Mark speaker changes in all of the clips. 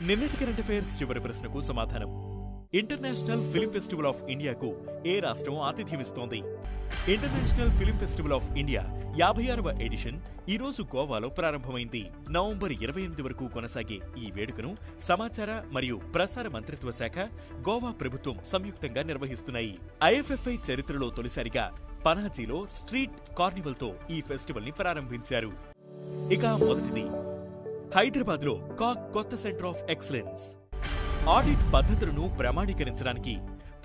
Speaker 1: నిన్నటి current affairs చివరి ప్రశ్నకు సమాధానం. ఇంటర్నేషనల్ ఫిల్మ్ ఫెస్టివల్ ఆఫ్ ఇండియాకు ఏ రాష్ట్రం ఆతిథ్యమిస్తోంది? International film festival of India 56వ ఎడిషన్ ఈ రోజు గోవాలో ప్రారంభమైంది. నవంబర్ 28 వరకు కొనసాగే ఈ వేడుకను సమాచార మరియు ప్రసార మంత్రిత్వ శాఖ, గోవా ప్రభుత్వం సంయుక్తంగా నిర్వహిస్తున్నాయి. ఐఎఫ్ఎఫ్ఐ చరిత్రలో తొలిసారిగా పనాజీలో స్ట్రీట్ కార్నివల్తో ఈ ఫెస్టివల్ ని ప్రారంభించారు. ఇక మొదటిది హైదరాబాద్లో కాగ్ కొత్త సెంటర్ ఆఫ్ ఎక్సలెన్స్. ఆడిట్ పద్ధతులను ప్రమాణీకరించడానికి,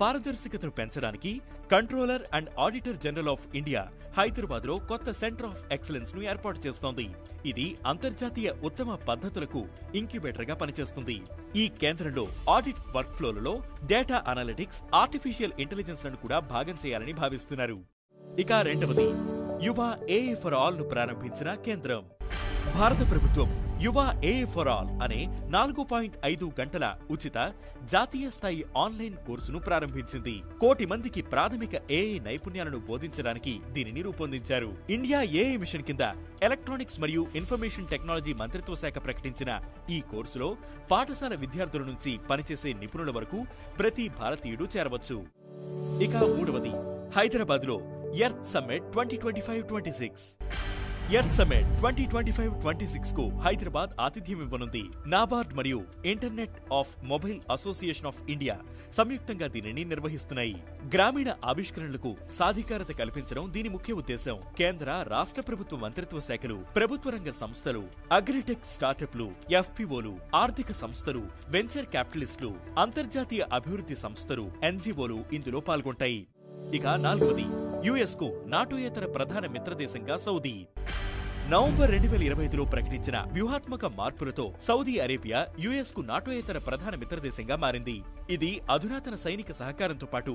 Speaker 1: పారదర్శకతను పెంచడానికి controller and auditor general of India హైదరాబాద్లో కొత్త సెంటర్ ఆఫ్ ఎక్సలెన్స్ ను ఏర్పాటు చేస్తోంది. ఇది అంతర్జాతీయ ఉత్తమ పద్ధతులకు ఇంక్యుబేటర్ గా పనిచేస్తుంది. ఈ కేంద్రంలో ఆడిట్ వర్క్ ఫ్లోలలో డేటా అనలిటిక్స్, ఆర్టిఫిషియల్ ఇంటెలిజెన్స్ లను కూడా భాగం చేయాలని భావిస్తున్నారు. ఇక రెండవది యువ ఏఏ ఫర్ ఆల్ ను ప్రారంభించిన కేంద్రం. భారత ప్రభుత్వం యువ ఏఏ ఫర్ ఆల్ అనే 4.5 గంటల ఉచిత జాతీయ స్థాయి ఆన్లైన్ కోర్సును ప్రారంభించింది. 1 కోటి మందికి ప్రాథమిక ఏఐ నైపుణ్యాలను బోధించడానికి దీనిని రూపొందించారు. ఇండియా ఏఐ మిషన్ కింద ఎలక్ట్రానిక్స్ మరియు ఇన్ఫర్మేషన్ టెక్నాలజీ మంత్రిత్వ శాఖ ప్రకటించిన ఈ కోర్సులో పాఠశాల విద్యార్థుల నుంచి పనిచేసే నిపుణుల వరకు ప్రతి భారతీయుడు చేరవచ్చు. ఇక మూడవది హైదరాబాద్లో ఎర్త్ సమ్మిట్ 2025-26. ఎర్త్ సమ్మిట్ 2025-26 కు హైదరాబాద్ ఆతిథ్యం ఇవ్వనుంది. నాబార్డ్ మరియు internet of mobile association of India సంయుక్తంగా దీనిని నిర్వహిస్తున్నాయి. గ్రామీణ ఆవిష్కరణలకు సాధికారత కల్పించడం దీని ముఖ్య ఉద్దేశం. కేంద్ర, రాష్ట్ర ప్రభుత్వ మంత్రిత్వ శాఖలు, ప్రభుత్వ రంగ సంస్థలు, అగ్రిటెక్ స్టార్టప్లు, ఎఫ్పిఓలు, ఆర్థిక సంస్థలు, వెంచర్ క్యాపిటలిస్టులు, అంతర్జాతీయ అభివృద్ధి సంస్థలు, ఎన్జిఓలు ఇందులో పాల్గొంటాయి. ఇక నాలుగవది యుఎస్ కు నాటోయేతర ప్రధాన మిత్రదేశంగా సౌదీ. నవంబర్ 2025లో ప్రకటించిన వ్యూహాత్మక మార్పులతో సౌదీ అరేబియా యుఎస్ కు నాటోయేతర ప్రధాన మిత్రదేశంగా మారింది. ఇది అధునాతన సైనిక సహకారంతో పాటు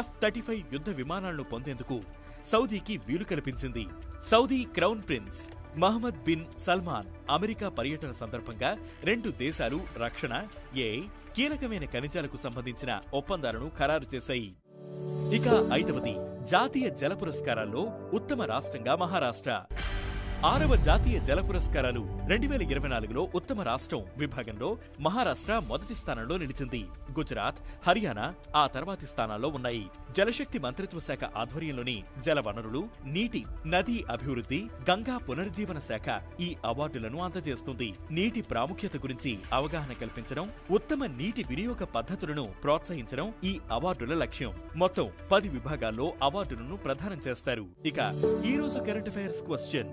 Speaker 1: F-35 యుద్ధ విమానాలను పొందేందుకు సౌదీకి వీలు కల్పించింది. Saudi crown prince Mohammed bin Salman America పర్యటన సందర్భంగా 2 దేశాలు రక్షణ, ఏఐ, కీలకమైన ఖనిజాలకు సంబంధించిన ఒప్పందాలను ఖరారు చేశాయి. ఇక ఐదవది జాతీయ జల పురస్కారాల్లో ఉత్తమ రాష్ట్రంగా మహారాష్ట్ర. 6వ జాతీయ జల పురస్కారాలు 2024లో ఉత్తమ రాష్ట్రం విభాగంలో మహారాష్ట్ర మొదటి స్థానంలో నిలిచింది. గుజరాత్, హర్యానా ఆ తర్వాతి స్థానాల్లో ఉన్నాయి. జలశక్తి మంత్రిత్వ శాఖ ఆధ్వర్యంలోని జల వనరులు, నీటి, నదీ అభివృద్ధి, గంగా పునరుజ్జీవన శాఖ ఈ అవార్డులను అందజేస్తుంది. నీటి ప్రాముఖ్యత గురించి అవగాహన కల్పించడం, ఉత్తమ నీటి వినియోగ పద్ధతులను ప్రోత్సహించడం ఈ అవార్డుల లక్ష్యం. మొత్తం 10 విభాగాల్లో అవార్డులను ప్రదానం చేస్తారు. ఇక ఈ రోజు కరెంట్ అఫైర్స్ క్వశ్చన్.